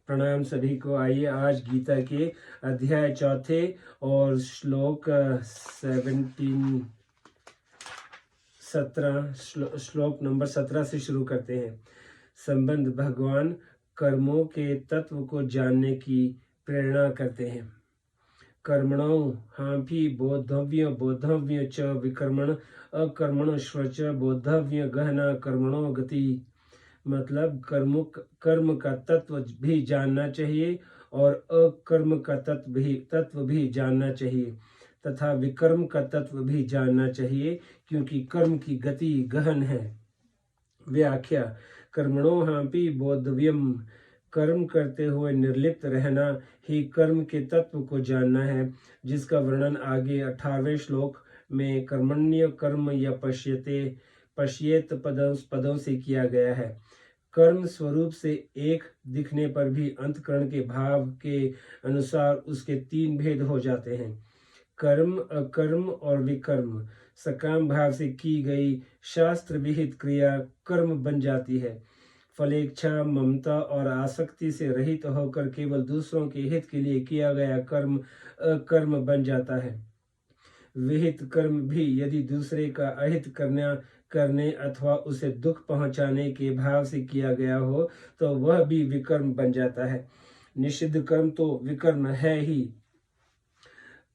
प्रणाम सभी को। आइए आज गीता के अध्याय 4 और श्लोक श्लोक नंबर 17 से शुरू करते हैं। संबंध भगवान कर्मों के तत्व को जानने की प्रेरणा करते हैं। कर्मणो हापि बोद्धव्य च विकर्मण अकर्मणश्च बोद्धव्य गहना कर्मणो गति। मतलब कर्म का तत्व भी जानना चाहिए और अकर्म का तत्व भी जानना चाहिए तथा विकर्म का तत्व भी जानना चाहिए, क्योंकि कर्म की गति गहन है। व्याख्या: कर्मणो हापि बोद्धव्यम, कर्म करते हुए निर्लिप्त रहना ही कर्म के तत्व को जानना है, जिसका वर्णन आगे 18वें श्लोक में कर्मण्य कर्म या पश्येत पदों से किया गया है। कर्म स्वरूप से एक दिखने पर भी अंतःकरण के भाव के अनुसार उसके 3 भेद हो जाते हैं: कर्म, अकर्म और विकर्म। सकाम भाव से की गई शास्त्र विहित क्रिया कर्म बन जाती है। फलेच्छा, ममता और आसक्ति से रहित होकर केवल दूसरों के हित के लिए किया गया कर्म अकर्म बन जाता है। विहित कर्म भी यदि दूसरे का अहित करने अथवा उसे दुख पहुंचाने के भाव से किया गया हो तो वह भी विकर्म बन जाता है। निषिद्ध कर्म तो विकर्म है ही।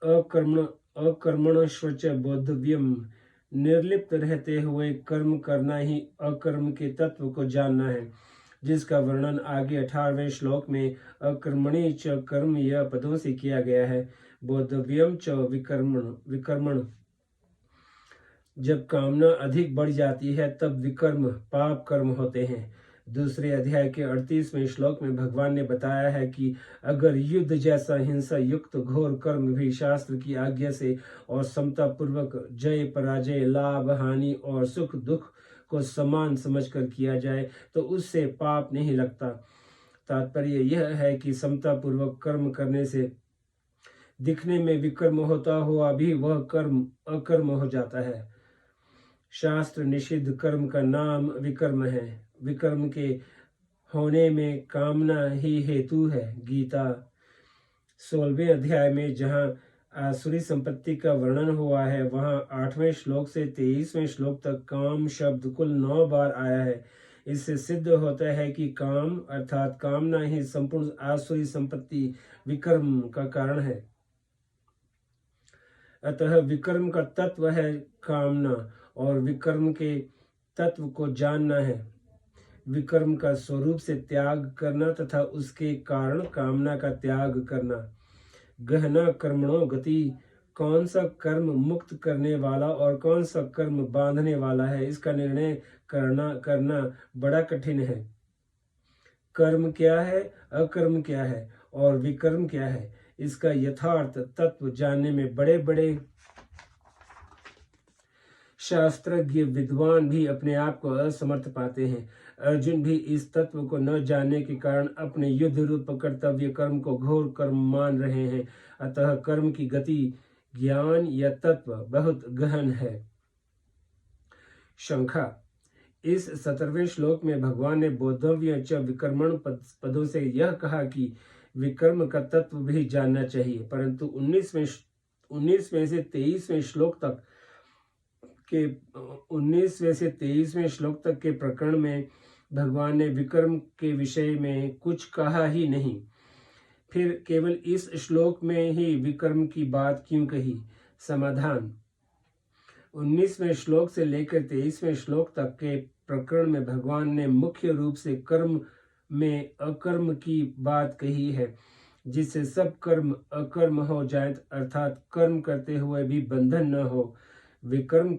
अकर्मणश्च बोद्धव्यम, निर्लिप्त रहते हुए कर्म करना ही अकर्म के तत्व को जानना है, जिसका वर्णन आगे 18वें श्लोक में अकर्मणि च कर्म यह पदों से किया गया है। बोद्धव्यम च विकर्मण। जब कामना अधिक बढ़ जाती है तब विकर्म पाप कर्म होते हैं। दूसरे अध्याय के 38वें श्लोक में भगवान ने बताया है कि अगर युद्ध जैसा हिंसा युक्त घोर कर्म भी शास्त्र की आज्ञा से और समता पूर्वक जय पराजय, लाभ हानि और सुख दुख को समान समझकर किया जाए तो उससे पाप नहीं लगता। तात्पर्य यह है कि समता पूर्वक कर्म करने से दिखने में विकर्म होता हुआ भी वह कर्म अकर्म हो जाता है। शास्त्र निषिद्ध कर्म का नाम विकर्म है। विकर्म के होने में कामना ही हेतु है। गीता 16वें अध्याय में जहाँ आसुरी संपत्ति का वर्णन हुआ है, वहाँ 8वें श्लोक से 23वें श्लोक तक काम शब्द कुल 9 बार आया है। इससे सिद्ध होता है कि काम अर्थात कामना ही संपूर्ण आसुरी संपत्ति विकर्म का कारण है। अतः विकर्म का तत्व है कामना और विकर्म के तत्व को जानना है। विकर्म का स्वरूप से त्याग करना तथा उसके कारण कामना का त्याग करना। गहना कर्मणों गति, कौन सा कर्म मुक्त करने वाला और कौन सा कर्म बांधने वाला है, इसका निर्णय करना बड़ा कठिन है। कर्म क्या है, अकर्म क्या है और विकर्म क्या है, इसका यथार्थ तत्व जानने में बड़े बड़े शास्त्रज्ञ विद्वान भी अपने आप को असमर्थ पाते हैं। अर्जुन भी इस तत्व को न जानने के कारण अपने युद्ध रूप कर्तव्य कर्म को घोर कर्म मान रहे हैं। अतः कर्म की गति, ज्ञान या तत्व बहुत गहन है। शंका: इस 17वें श्लोक में भगवान ने बोद्धव्य च विकर्मण पदों से यह कहा कि विकर्म का तत्व भी जानना चाहिए, परंतु 19वें से 23वें श्लोक तक के प्रकरण में भगवान ने विकर्म के विषय में कुछ कहा ही नहीं। फिर केवल इस श्लोक में ही विकर्म की बात क्यों कही? समाधान: 19वें श्लोक से लेकर 23वें श्लोक तक के प्रकरण में भगवान ने मुख्य रूप से कर्म में अकर्म की बात कही है, जिससे सब कर्म अकर्म हो जाए, अर्थात कर्म करते हुए भी बंधन न हो। विकर्म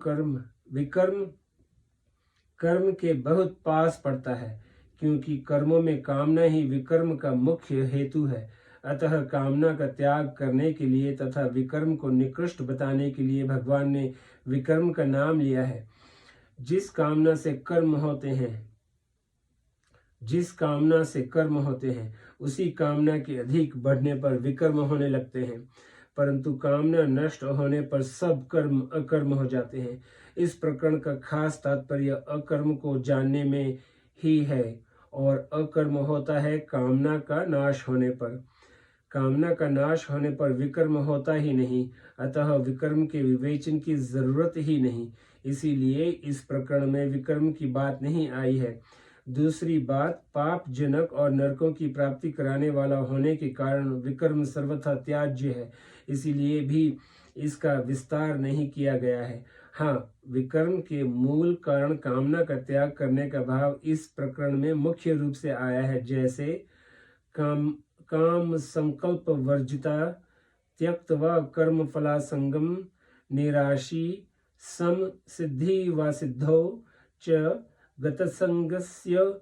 कर्म के बहुत पास पड़ता है, क्योंकि कर्मों में कामना ही विकर्म का मुख्य हेतु है। अतः कामना का त्याग करने के लिए तथा विकर्म को निकृष्ट बताने के लिए भगवान ने विकर्म का नाम लिया है। जिस कामना से कर्म होते हैं उसी कामना के अधिक बढ़ने पर विकर्म होने लगते हैं, परंतु कामना नष्ट होने पर सब कर्म अकर्म हो जाते हैं। इस प्रकरण का खास तात्पर्य अकर्म को जानने में ही है और अकर्म होता है कामना का नाश होने पर। कामना का नाश होने पर विकर्म होता ही नहीं, अतः विकर्म के विवेचन की जरूरत ही नहीं, इसीलिए इस प्रकरण में विकर्म की बात नहीं आई है। दूसरी बात, पाप जनक और नरकों की प्राप्ति कराने वाला होने के कारण विकर्म सर्वथा त्याज्य है, इसीलिए भी इसका विस्तार नहीं किया गया है। हाँ, विकर्म के मूल कारण कामना का त्याग करने का भाव इस प्रकरण में मुख्य रूप से आया है, जैसे काम संकल्प वर्जिता त्यक्त्वा कर्म फलासंगम निराशी सम सिद्धि व सिद्धौ च गतसंगस्य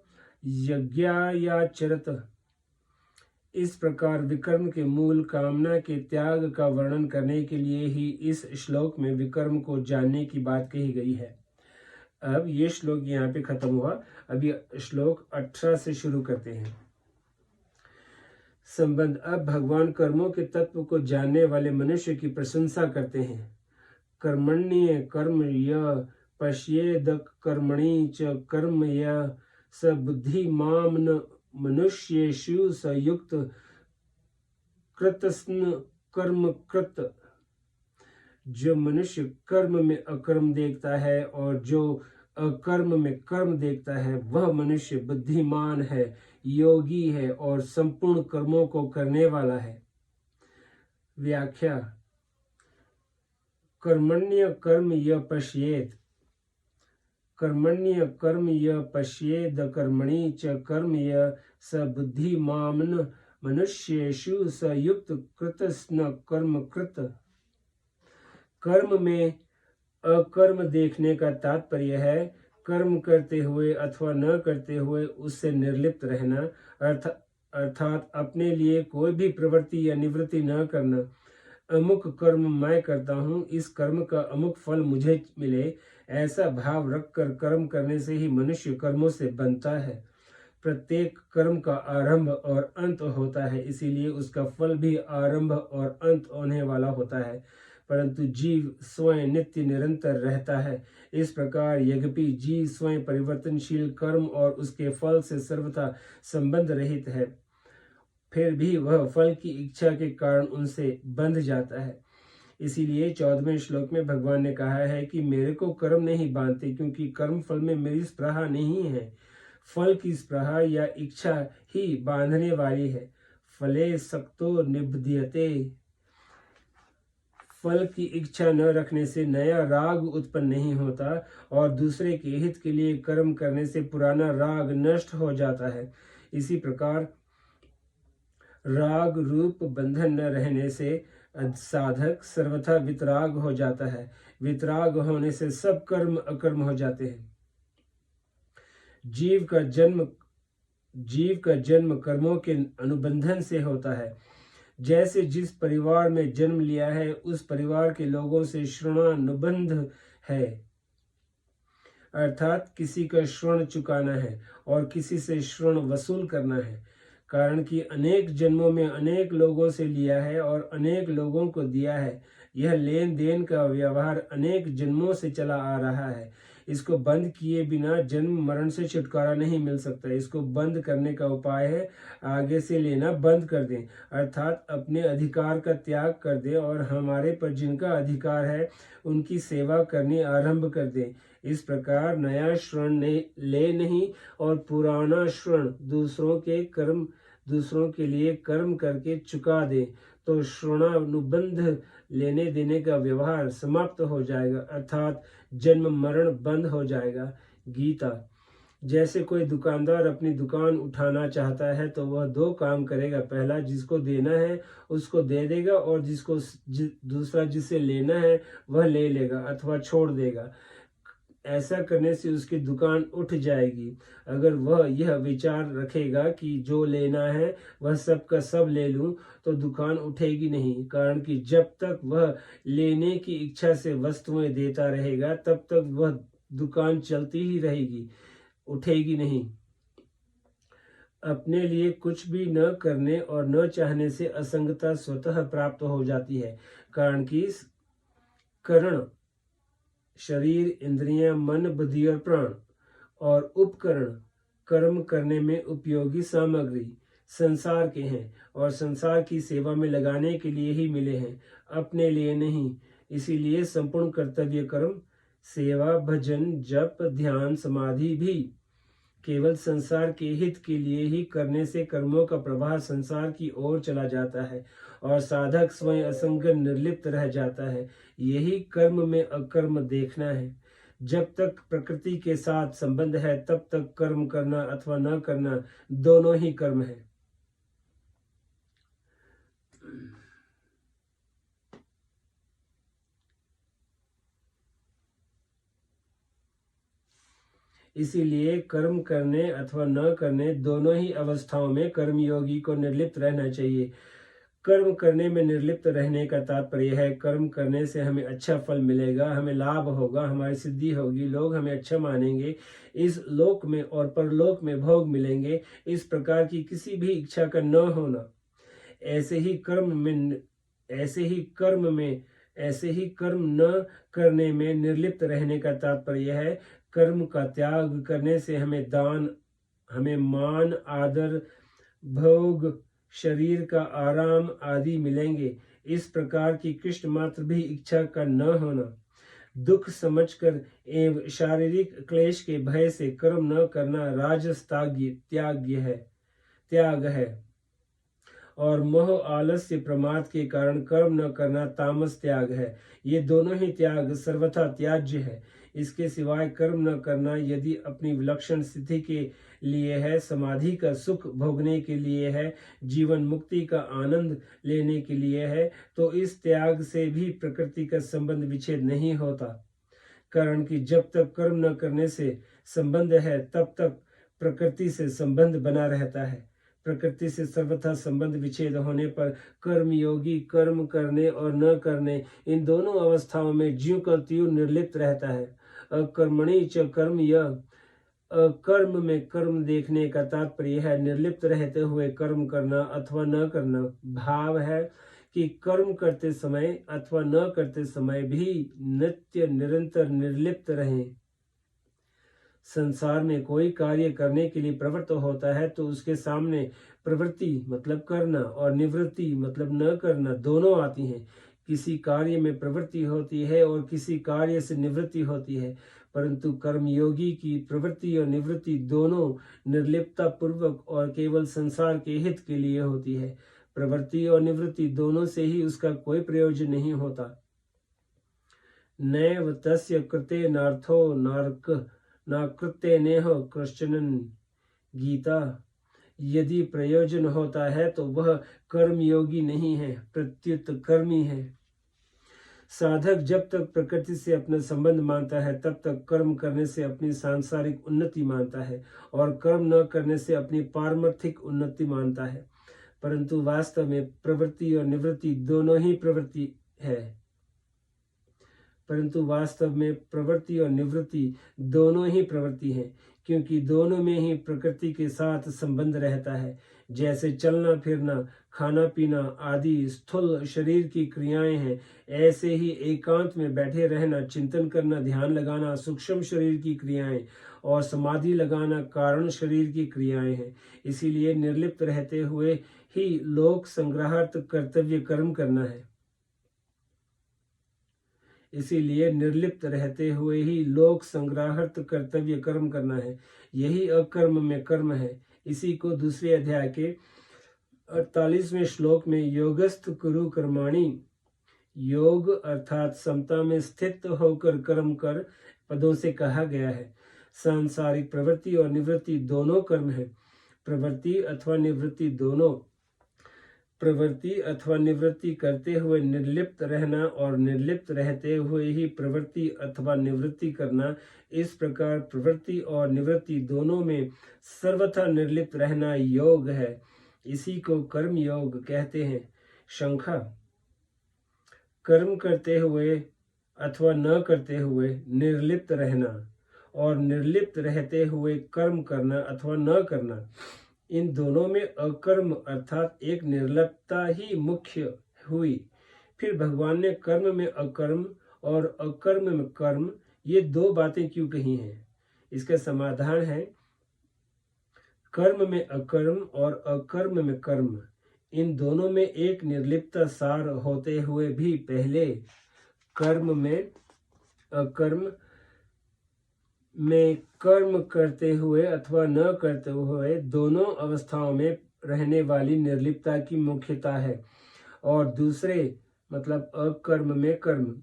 यज्ञायाचरत। इस प्रकार विकर्म के मूल कामना के त्याग का वर्णन करने के लिए ही इस श्लोक में विकर्म को जानने की बात कही गई है। अब ये श्लोक यहाँ पे खत्म हुआ। अभी श्लोक 18 से शुरू करते हैं। संबंध। अब भगवान कर्मों के तत्व को जानने वाले मनुष्य की प्रशंसा करते हैं। कर्मण्य कर्म य पश्येद कर्मणि च कर्म य स बुद्धिमान् मनुष्येषु स युक्त कृतस्न कर्म कृत। जो मनुष्य कर्म में अकर्म देखता है और जो अकर्म में कर्म देखता है, वह मनुष्य बुद्धिमान है, योगी है और संपूर्ण कर्मों को करने वाला है। व्याख्या। कर्मण्य कर्म य पश्येत, कर्मण्य कर्म य पश्येद कर्मणि च कर्म य स बुद्धिमान् मनुष्येषु स युक्त कृतस्न कर्म कृत। कर्म में अकर्म देखने का तात्पर्य है कर्म करते हुए अथवा न करते हुए उससे निर्लिप्त रहना, अर्थात अपने लिए कोई भी प्रवृत्ति या निवृत्ति न करना। अमुक कर्म मैं करता हूँ, इस कर्म का अमुक फल मुझे मिले, ऐसा भाव रखकर कर्म करने से ही मनुष्य कर्मों से बनता है। प्रत्येक कर्म का आरंभ और अंत होता है, इसीलिए उसका फल भी आरंभ और अंत होने वाला होता है, परंतु जीव स्वयं नित्य निरंतर रहता है। इस प्रकार यद्यपि जीव स्वयं परिवर्तनशील कर्म और उसके फल से सर्वथा संबंध रहित है, फिर भी वह फल की इच्छा के कारण उनसे बंध जाता है। इसीलिए 14वें श्लोक में भगवान ने कहा है कि मेरे को कर्म नहीं बांधते, क्योंकि कर्म फल में मेरी स्पृहा नहीं है। फल की स्पृहा या इच्छा ही बांधने वाली है। फले सक्तो निबध्यते। फल की इच्छा न रखने से नया राग उत्पन्न नहीं होता और दूसरे के हित के लिए कर्म करने से पुराना राग नष्ट हो जाता है। इसी प्रकार राग रूप बंधन न रहने से साधक सर्वथा वितराग हो जाता है। वितराग होने से सब कर्म अकर्म हो जाते हैं। जीव का जन्म कर्मों के अनुबंधन से होता है। जैसे जिस परिवार में जन्म लिया है उस परिवार के लोगों से ऋणानुबंध है, अर्थात किसी का ऋण चुकाना है और किसी से ऋण वसूल करना है। कारण कि अनेक जन्मों में अनेक लोगों से लिया है और अनेक लोगों को दिया है। यह लेन देन का व्यवहार अनेक जन्मों से चला आ रहा है। इसको बंद किए बिना जन्म मरण से छुटकारा नहीं मिल सकता। इसको बंद करने का उपाय है आगे से लेना बंद कर दें, अर्थात अपने अधिकार का त्याग कर दें और हमारे पर जिनका अधिकार है उनकी सेवा करनी आरंभ कर दें। इस प्रकार नया ऋण ले नहीं और पुराना ऋण दूसरों के लिए कर्म करके चुका दे, तो ऋणानुबंध लेने देने का व्यवहार समाप्त हो जाएगा, अर्थात जन्म मरण बंद हो जाएगा। गीता। जैसे कोई दुकानदार अपनी दुकान उठाना चाहता है तो वह दो काम करेगा। पहला, जिसको देना है उसको दे देगा और दूसरा जिसे लेना है वह ले लेगा अथवा छोड़ देगा। ऐसा करने से उसकी दुकान उठ जाएगी। अगर वह यह विचार रखेगा कि जो लेना है वह सब का सब ले लूं, तो दुकान उठेगी नहीं। कारण कि जब तक वह लेने की इच्छा से वस्तुएं देता रहेगा तब तक वह दुकान चलती ही रहेगी, उठेगी नहीं। अपने लिए कुछ भी न करने और न चाहने से असंगता स्वतः प्राप्त हो जाती है। कारण कि करण, शरीर, इंद्रियां, मन, बुद्धि और प्राण और उपकरण कर्म करने में उपयोगी सामग्री संसार के हैं और संसार की सेवा में लगाने के लिए ही मिले हैं, अपने लिए नहीं। इसीलिए संपूर्ण कर्तव्य कर्म, सेवा, भजन, जप, ध्यान, समाधि भी केवल संसार के हित के लिए ही करने से कर्मों का प्रवाह संसार की ओर चला जाता है और साधक स्वयं असंग निर्लिप्त रह जाता है। यही कर्म में अकर्म देखना है। जब तक प्रकृति के साथ संबंध है तब तक कर्म करना अथवा न करना दोनों ही कर्म है। इसीलिए कर्म करने अथवा न करने दोनों ही अवस्थाओं में कर्मयोगी को निर्लिप्त रहना चाहिए। कर्म करने में निर्लिप्त रहने का तात्पर्य है कर्म करने से हमें अच्छा फल मिलेगा, हमें लाभ होगा, हमारी सिद्धि होगी, लोग हमें अच्छा मानेंगे, इस लोक में और परलोक में भोग मिलेंगे, इस प्रकार की किसी भी इच्छा का न होना। ऐसे ही कर्म न करने में निर्लिप्त रहने का तात्पर्य है कर्म का त्याग करने से हमें दान, हमें मान, आदर, भोग, शरीर का आराम आदि मिलेंगे। इस प्रकार की कृष्ण मात्र भी इच्छा का न होना, दुख समझकर एवं शारीरिक क्लेश के भय से कर्म न करना राजस त्याग है और मोह, आलस्य, प्रमाद के कारण कर्म न करना तामस त्याग है। ये दोनों ही त्याग सर्वथा त्याज्य है। इसके सिवाय कर्म न करना यदि अपनी विलक्षण स्थिति के लिए है, समाधि का सुख भोगने के लिए है, जीवन मुक्ति का आनंद लेने के लिए है, तो इस त्याग से भी प्रकृति का संबंध विच्छेद नहीं होता। कारण कि जब तक कर्म न करने से संबंध है तब तक प्रकृति से संबंध बना रहता है। प्रकृति से सर्वथा संबंध विच्छेद होने पर कर्मयोगी कर्म करने और न करने इन दोनों अवस्थाओं में ज्यों का त्यों निर्लिप्त रहता है। अकर्मणि च कर्म, यह अकर्म में कर्म देखने का तात्पर्य है निर्लिप्त रहते हुए कर्म करना अथवा न करना। भाव है कि कर्म करते समय अथवा न करते समय भी नित्य निरंतर निर्लिप्त रहें। संसार में कोई कार्य करने के लिए प्रवृत्त होता है तो उसके सामने प्रवृत्ति मतलब करना और निवृत्ति मतलब न करना दोनों आती हैं। किसी कार्य में प्रवृत्ति होती है और किसी कार्य से निवृत्ति होती है, परंतु कर्मयोगी की प्रवृत्ति और निवृत्ति दोनों निर्लिप्तता पूर्वक और केवल संसार के हित के लिए होती है। प्रवृत्ति और निवृत्ति दोनों से ही उसका कोई प्रयोजन नहीं होता। नैव तस्य कृते नार्थो नाकृत्य नेह कृष्णन गीता। यदि प्रयोजन होता है तो वह कर्मयोगी नहीं है, प्रत्युत कर्मी है। साधक जब तक प्रकृति से अपना संबंध मानता है तब तक कर्म करने से अपनी सांसारिक उन्नति मानता है और कर्म न करने से अपनी पारमार्थिक उन्नति मानता है, परंतु वास्तव में प्रवृत्ति और निवृत्ति दोनों ही प्रवृत्ति है। परंतु वास्तव में प्रवृत्ति और निवृत्ति दोनों ही प्रवृत्ति है, क्योंकि दोनों में ही प्रकृति के साथ संबंध रहता है। जैसे चलना फिरना, खाना पीना आदि स्थूल शरीर की क्रियाएं हैं, ऐसे ही एकांत में बैठे रहना, चिंतन करना, ध्यान लगाना सूक्ष्म शरीर की क्रियाएं और समाधि लगाना कारण शरीर की क्रियाएं हैं। इसीलिए निर्लिप्त रहते हुए ही लोक संग्रहार्थ कर्तव्य कर्म करना है। इसीलिए निर्लिप्त रहते हुए ही लोक संग्रहार्थ कर्तव्य कर्म करना है। यही अकर्म में कर्म है। इसी को दूसरे अध्याय के 48वें श्लोक में योगस्थ कुरु कर्माणि, योग अर्थात समता में स्थित होकर कर्म कर पदों से कहा गया है। सांसारिक प्रवृत्ति और निवृत्ति दोनों कर्म है। प्रवृत्ति अथवा निवृत्ति करते हुए निर्लिप्त रहना और निर्लिप्त रहते हुए ही प्रवृत्ति अथवा निवृत्ति करना, इस प्रकार प्रवृत्ति और निवृत्ति दोनों में सर्वथा निर्लिप्त रहना योग है। इसी को कर्म योग कहते हैं। शंखा, कर्म करते हुए अथवा न करते हुए निर्लिप्त रहना और निर्लिप्त रहते हुए कर्म करना अथवा न करना, इन दोनों में अकर्म अर्थात एक निर्लिप्तता ही मुख्य हुई। फिर भगवान ने कर्म में अकर्म और अकर्म में कर्म, ये दो बातें क्यों कही हैं? इसका समाधान है कर्म में अकर्म और अकर्म में कर्म, इन दोनों में एक निर्लिप्त सार होते हुए भी पहले कर्म में अकर्म में कर्म करते हुए अथवा न करते हुए दोनों अवस्थाओं में रहने वाली निर्लिप्तता की मुख्यता है, और दूसरे मतलब अकर्म में कर्म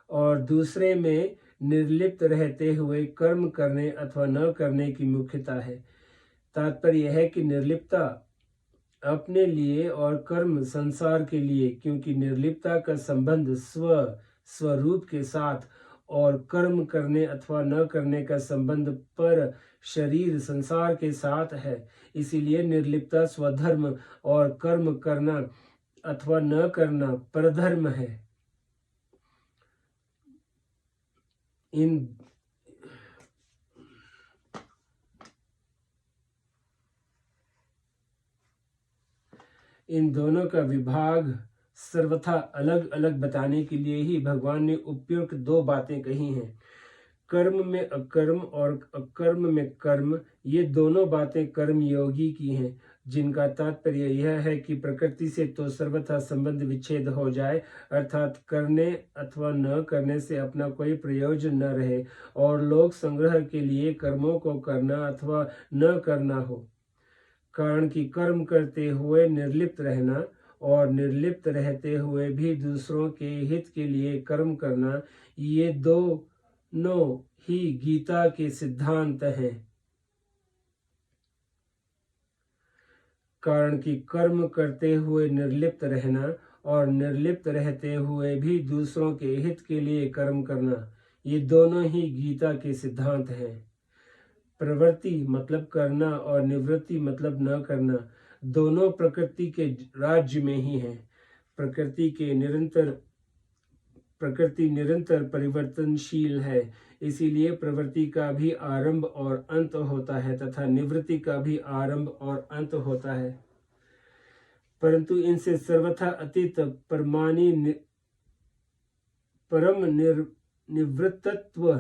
और दूसरे में निर्लिप्त रहते हुए कर्म करने अथवा न करने की मुख्यता है। तात्पर्य यह है कि निर्लिप्तता अपने लिए और कर्म संसार के लिए, क्योंकि निर्लिप्तता का संबंध स्वरूप के साथ और कर्म करने अथवा न करने का संबंध पर शरीर संसार के साथ है। इसीलिए निर्लिप्तता स्वधर्म और कर्म करना अथवा न करना परधर्म है। इन दोनों का विभाग सर्वथा अलग अलग बताने के लिए ही भगवान ने उपयुक्त दो बातें कही हैं। कर्म में अकर्म और अकर्म में कर्म, ये दोनों बातें कर्म योगी की हैं, जिनका तात्पर्य यह है कि प्रकृति से तो सर्वथा संबंध विच्छेद हो जाए, अर्थात करने अथवा न करने से अपना कोई प्रयोजन न रहे और लोक संग्रह के लिए कर्मों को करना अथवा न करना हो। कारण कि कर्म करते हुए निर्लिप्त रहना और निर्लिप्त रहते हुए भी दूसरों के हित के लिए कर्म करना, ये दोनों ही गीता के सिद्धांत हैं। कारण कि कर्म करते हुए निर्लिप्त रहना और निर्लिप्त रहते हुए भी दूसरों के हित के लिए कर्म करना, ये दोनों ही गीता के सिद्धांत हैं। प्रवृत्ति मतलब करना और निवृत्ति मतलब न करना, दोनों प्रकृति के राज्य में ही है। प्रकृति निरंतर परिवर्तनशील है, इसीलिए प्रवृत्ति का भी आरंभ और अंत होता है तथा निवृत्ति का भी आरंभ और अंत होता है। परंतु इनसे सर्वथा अतीत परम निवृत्तत्व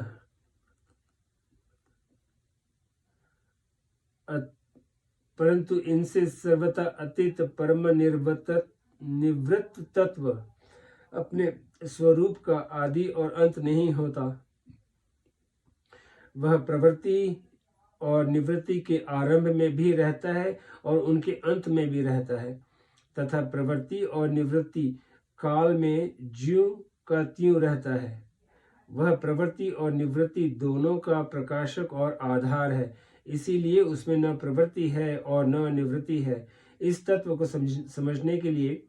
परंतु इनसे सर्वथा अतीत परम निवृत्त तत्व अपने स्वरूप का आदि और अंत नहीं होता। वह प्रवृत्ति और निवृत्ति के आरंभ में भी रहता है और उनके अंत में भी रहता है, तथा प्रवृत्ति और निवृत्ति काल में ज्यों का त्यों रहता है। वह प्रवृत्ति और निवृत्ति दोनों का प्रकाशक और आधार है, इसीलिए उसमें न प्रवृत्ति है और न निवृत्ति है। इस तत्व को समझने के लिए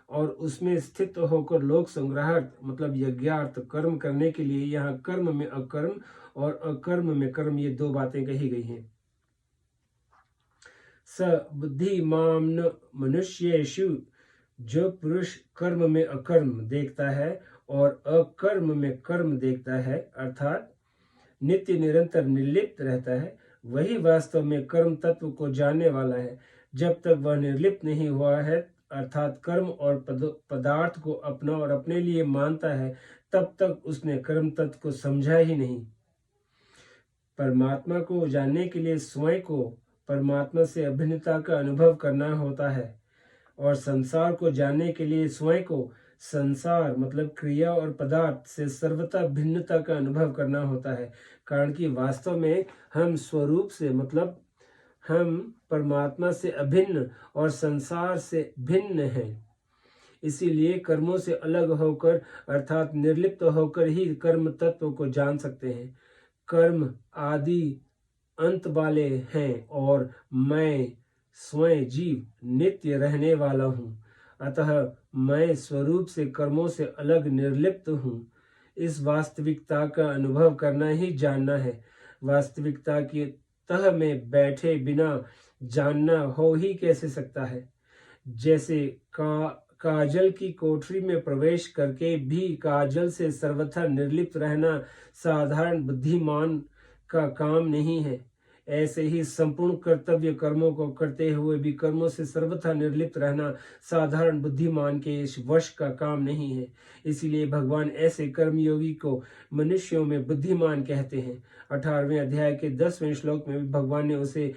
और उसमें स्थित होकर लोक संग्रहार्थ मतलब यज्ञार्थ कर्म करने के लिए यहाँ कर्म में अकर्म और अकर्म में कर्म, ये दो बातें कही गई हैं। स बुद्धिमान् मनुष्येषु, जो पुरुष कर्म में अकर्म देखता है और अकर्म में कर्म देखता है, अर्थात नित्य निरंतर निर्लिप्त रहता है, वही वास्तव में कर्म तत्व को जानने वाला है। जब तक वह निर्लिप्त नहीं हुआ है, अर्थात कर्म और पदार्थ को अपना और अपने लिए मानता है, तब तक उसने कर्म तत्व को समझा ही नहीं। परमात्मा को जानने के लिए स्वयं को परमात्मा से अभिन्नता का अनुभव करना होता है, और संसार को जानने के लिए स्वयं को संसार मतलब क्रिया और पदार्थ से सर्वथा भिन्नता का अनुभव करना होता है। कारण कि वास्तव में हम स्वरूप से मतलब हम परमात्मा से अभिन्न और संसार से भिन्न हैं। इसीलिए कर्मों से अलग होकर अर्थात निर्लिप्त होकर ही कर्म तत्व को जान सकते हैं। कर्म आदि अंत वाले हैं और मैं स्वयं जीव नित्य रहने वाला हूँ, अतः मैं स्वरूप से कर्मों से अलग निर्लिप्त हूँ। इस वास्तविकता का अनुभव करना ही जानना है। वास्तविकता की तह में बैठे बिना जानना हो ही कैसे सकता है। जैसे काजल की कोठरी में प्रवेश करके भी काजल से सर्वथा निर्लिप्त रहना साधारण बुद्धिमान का काम नहीं है, ऐसे ही संपूर्ण कर्तव्य कर्मों को करते हुए भी कर्मों से सर्वथा निर्लिप्त रहना साधारण बुद्धिमान के इस वश का काम नहीं है। इसीलिए भगवान ऐसे कर्मयोगी को मनुष्यों में बुद्धिमान कहते हैं। 18वें अध्याय के 10वें श्लोक में भी भगवान ने उसे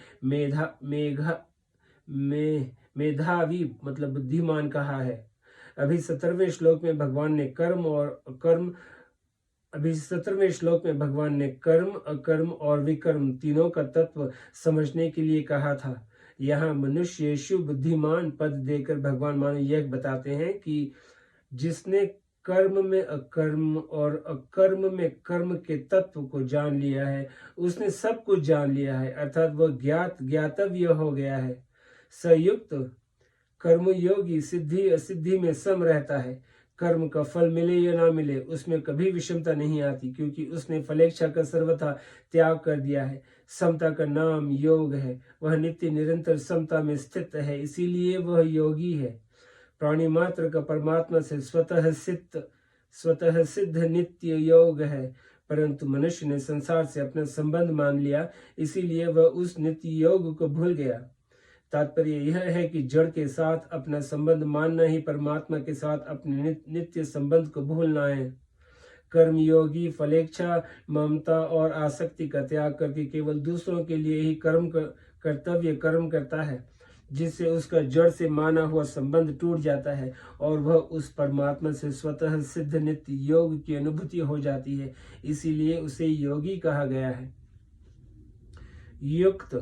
मेधावी मतलब बुद्धिमान कहा है। अभी 17वें श्लोक में भगवान ने कर्म अकर्म और विकर्म तीनों का तत्व समझने के लिए कहा था। यहाँ मनुष्य यीशु बुद्धिमान पद देकर भगवान मानो यह बताते हैं कि जिसने कर्म में अकर्म और अकर्म में कर्म के तत्व को जान लिया है उसने सब कुछ जान लिया है, अर्थात वह ज्ञातव्य हो गया है। संयुक्त कर्मयोगी सिद्धि असिद्धि में सम रहता है। कर्म का फल मिले या ना मिले उसमें कभी विषमता नहीं आती, क्योंकि उसने फलेच्छा का सर्वथा त्याग कर दिया है। समता का नाम योग है। वह नित्य निरंतर समता में स्थित है, इसीलिए वह योगी है। प्राणी मात्र का परमात्मा से स्वतः सिद्ध नित्य योग है, परंतु मनुष्य ने संसार से अपना संबंध मान लिया, इसीलिए वह उस नित्य योग को भूल गया। तात्पर्य यह है कि जड़ के साथ अपना संबंध मानना ही परमात्मा के साथ अपने नित्य संबंध को भूलना है। कर्मयोगी फलेच्छा, ममता और आसक्ति का त्याग करके केवल दूसरों के लिए ही कर्तव्य कर्म करता है, जिससे उसका जड़ से माना हुआ संबंध टूट जाता है और वह उस परमात्मा से स्वतः सिद्ध नित्य योग की अनुभूति हो जाती है। इसीलिए उसे योगी कहा गया है। युक्त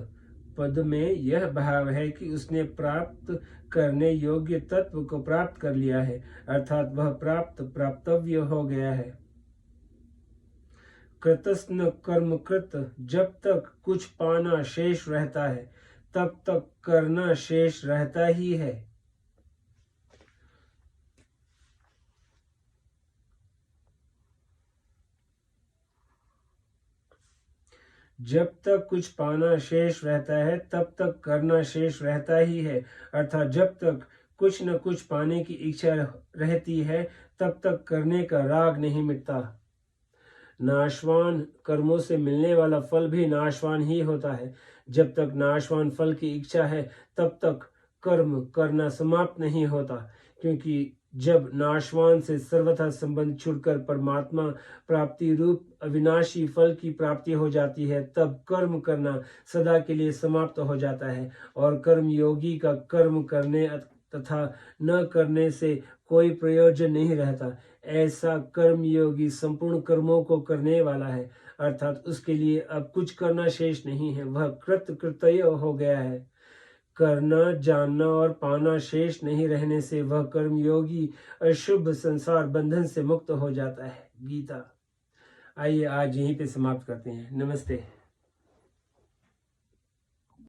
पद में यह भाव है कि उसने प्राप्त करने योग्य तत्व को प्राप्त कर लिया है, अर्थात वह प्राप्तव्य हो गया है। कृतस्न कर्मकृत, जब तक कुछ पाना शेष रहता है तब तक करना शेष रहता ही है। जब तक कुछ पाना शेष रहता है तब तक करना शेष रहता ही है, अर्थात जब तक कुछ न कुछ पाने की इच्छा रहती है तब तक करने का राग नहीं मिटता। नाशवान कर्मों से मिलने वाला फल भी नाशवान ही होता है। जब तक नाशवान फल की इच्छा है तब तक कर्म करना समाप्त नहीं होता, क्योंकि जब नाशवान से सर्वथा संबंध छुड़कर परमात्मा प्राप्ति रूप अविनाशी फल की प्राप्ति हो जाती है, तब कर्म करना सदा के लिए समाप्त हो जाता है और कर्म योगी का कर्म करने तथा न करने से कोई प्रयोजन नहीं रहता। ऐसा कर्म योगी संपूर्ण कर्मों को करने वाला है, अर्थात उसके लिए अब कुछ करना शेष नहीं है, वह कृतय हो गया है। करना, जानना और पाना शेष नहीं रहने से वह कर्मयोगी अशुभ संसार बंधन से मुक्त हो जाता है। गीता। आइए आज यहीं पे समाप्त करते हैं। नमस्ते।